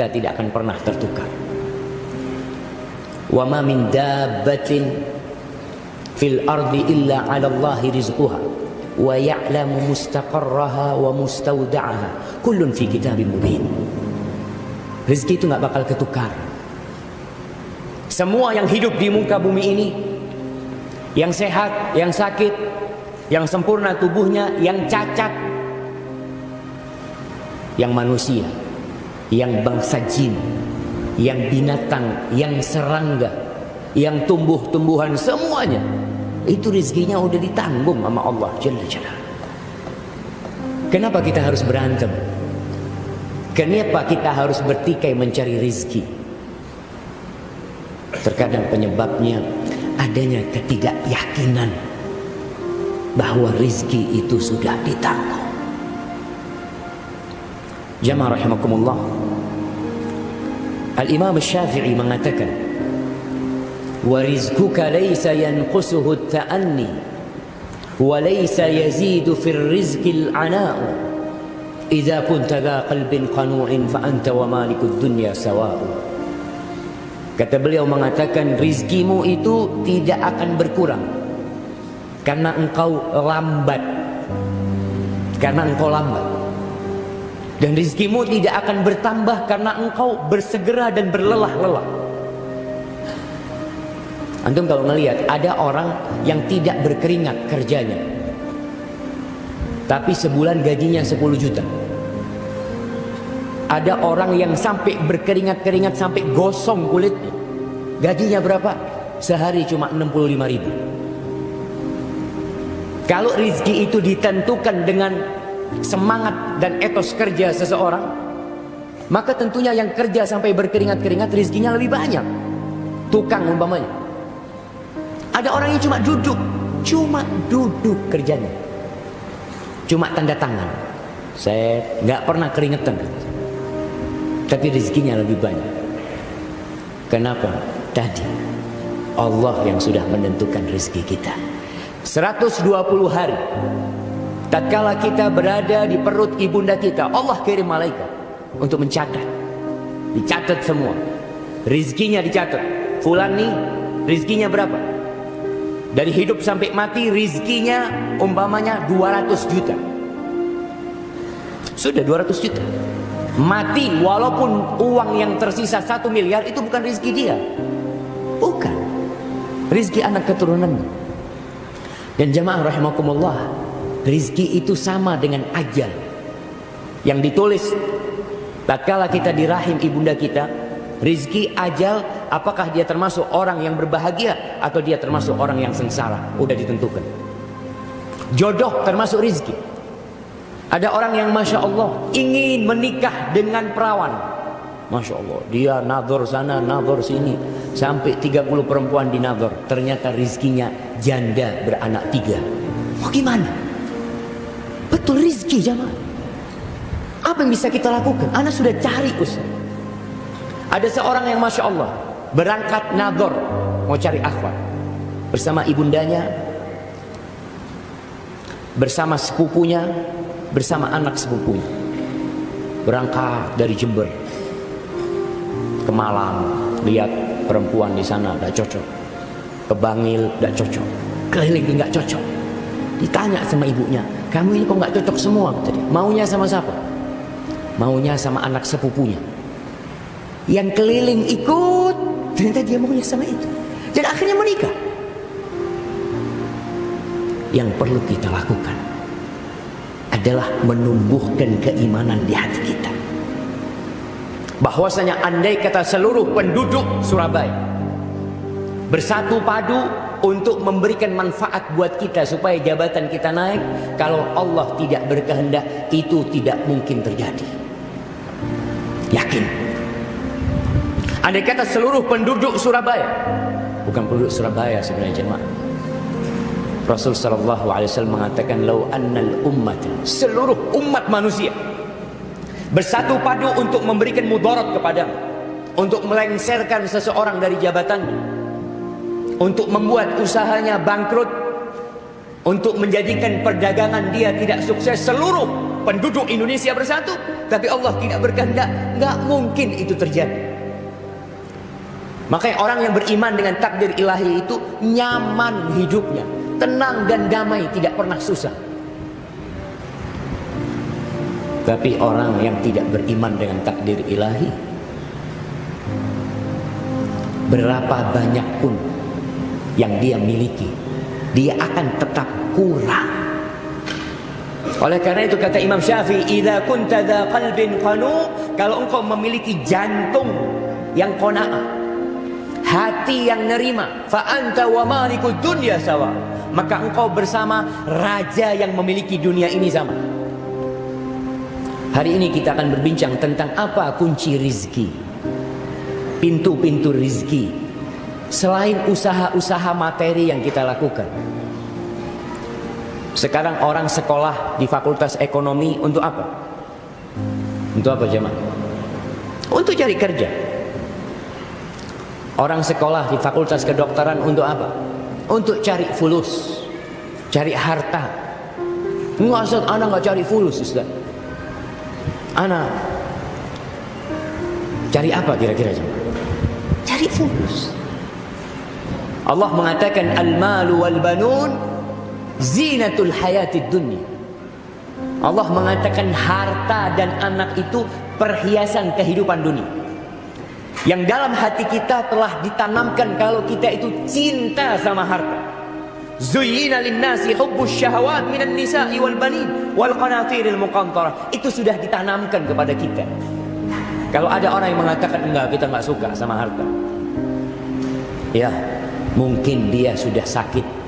tidak akan pernah tertukar. Wa ma min dabbatin fil ardi illa 'ala Allahi rizquha wa ya'lamu mustaqarraha wa mustawda'aha kullun fi kitabim mubin. Rezeki itu nggak bakal ketukar. Semua yang hidup di muka bumi ini, yang sehat, yang sakit, yang sempurna tubuhnya, yang cacat, yang manusia, yang bangsa jin, yang binatang, yang serangga, yang tumbuh-tumbuhan, semuanya itu rezekinya udah ditanggung sama Allah Jalla Jalla. Kenapa kita harus berantem? Kenapa kita harus bertikai mencari rezeki? Terkadang penyebabnya adanya ketidakyakinan bahwa rezeki itu sudah ditanggung. Jamaah rahimakumullah, Al-Imam Syafi'i mengatakan, wa rizquka laysa yanqusuhu at-ta'anni wa laysa yazidu fir rizqil 'ana'u idza kunta dha qalbin qanu'in fa anta wa malikud dunya sawa'u. Kata beliau mengatakan, rizkimu itu tidak akan berkurang karena engkau lambat, dan rizkimu tidak akan bertambah karena engkau bersegera dan berlelah-lelah. Antum kalau melihat ada orang yang tidak berkeringat kerjanya, tapi sebulan gajinya 10 juta. Ada orang yang sampai berkeringat-keringat sampai gosong kulitnya, gajinya berapa? Sehari cuma 65.000. Kalau rezeki itu ditentukan dengan semangat dan etos kerja seseorang, maka tentunya yang kerja sampai berkeringat-keringat rezekinya lebih banyak. Tukang umpamanya, ada orang yang cuma duduk kerjanya, cuma tanda tangan, saya nggak pernah keringetan, tapi rezekinya lebih banyak. Kenapa? Tadi Allah yang sudah menentukan rezeki kita. 120 hari tatkala kita berada di perut ibunda kita, Allah kirim malaikat untuk mencatat. Dicatat semua, rizkinya dicatat. Fulan nih rizkinya berapa? Dari hidup sampai mati rizkinya umpamanya 200 juta. Sudah 200 juta. Mati walaupun uang yang tersisa 1 miliar itu bukan rizki dia, bukan rizki anak keturunannya. Dan jamaah rahimakumullah, rizki itu sama dengan ajal yang ditulis tatkala kita di rahim ibunda kita. Rizki ajal, apakah dia termasuk orang yang berbahagia atau dia termasuk orang yang sengsara, udah ditentukan. Jodoh termasuk rizki. Ada orang yang masya Allah ingin menikah dengan perawan, masya Allah, dia nadhor sana nadhor sini sampai 30 perempuan di nadhor, ternyata rizkinya janda beranak 3. Mau gimana? Betul rizki jamaah. Apa yang bisa kita lakukan? Ana sudah cari Ustaz. Ada seorang yang masya Allah berangkat nadhor mau cari akhwat bersama ibundanya, bersama sepupunya, bersama anak sepupunya. Berangkat dari Jember ke Malang, lihat perempuan di sana tidak cocok, ke Bangil tidak cocok, keliling nggak cocok. Ditanya sama ibunya, kamu ini kok nggak cocok semua? Tadi maunya sama siapa? Maunya sama anak sepupunya. Yang keliling ikut, ternyata dia maunya sama itu, dan akhirnya menikah. Yang perlu kita lakukan adalah menumbuhkan keimanan di hati kita, bahwasanya andai kata seluruh penduduk Surabaya bersatu padu untuk memberikan manfaat buat kita supaya jabatan kita naik, kalau Allah tidak berkehendak itu tidak mungkin terjadi. Yakin? Andai kata seluruh penduduk Surabaya, bukan penduduk Surabaya sebenarnya jemaah, Rasul sallallahu alaihi wasallam mengatakan, lau annal ummat, seluruh umat manusia bersatu padu untuk memberikan mudarat kepadamu, untuk melengsarkan seseorang dari jabatannya, untuk membuat usahanya bangkrut, untuk menjadikan perdagangan dia tidak sukses, seluruh penduduk Indonesia bersatu, tapi Allah tidak berkehendak, nggak mungkin itu terjadi. Makanya orang yang beriman dengan takdir ilahi itu nyaman hidupnya, tenang dan damai, tidak pernah susah. Tapi orang yang tidak beriman dengan takdir ilahi, berapa banyak pun yang dia miliki, dia akan tetap kurang. Oleh karena itu kata Imam Syafi'i, "Idza kunta dza qalbin qanu", kalau engkau memiliki jantung yang qanaah, hati yang nerima, fa anta wa malikud dunya sawa, maka engkau bersama raja yang memiliki dunia ini sama. Hari ini kita akan berbincang tentang apa kunci rizki, pintu-pintu rizki, selain usaha-usaha materi yang kita lakukan. Sekarang orang sekolah di fakultas ekonomi untuk apa? Untuk apa jemaah? Untuk cari kerja. Orang sekolah di fakultas kedokteran untuk apa? Untuk cari fulus, cari harta. Enggak, Ustaz, anak nggak cari fulus, Ustaz. Anak cari apa kira-kira jemaah? Cari fulus. Allah mengatakan al-malu wal banun zinatul hayatid dunya. Allah mengatakan harta dan anak itu perhiasan kehidupan dunia. Yang dalam hati kita telah ditanamkan kalau kita itu cinta sama harta. Zuyyina lin-nasi hubbus syahawat minan nisa'i wal banin wal qanatiril muqantarah. Itu sudah ditanamkan kepada kita. Kalau ada orang yang mengatakan enggak, kita enggak suka sama harta, ya mungkin dia sudah sakit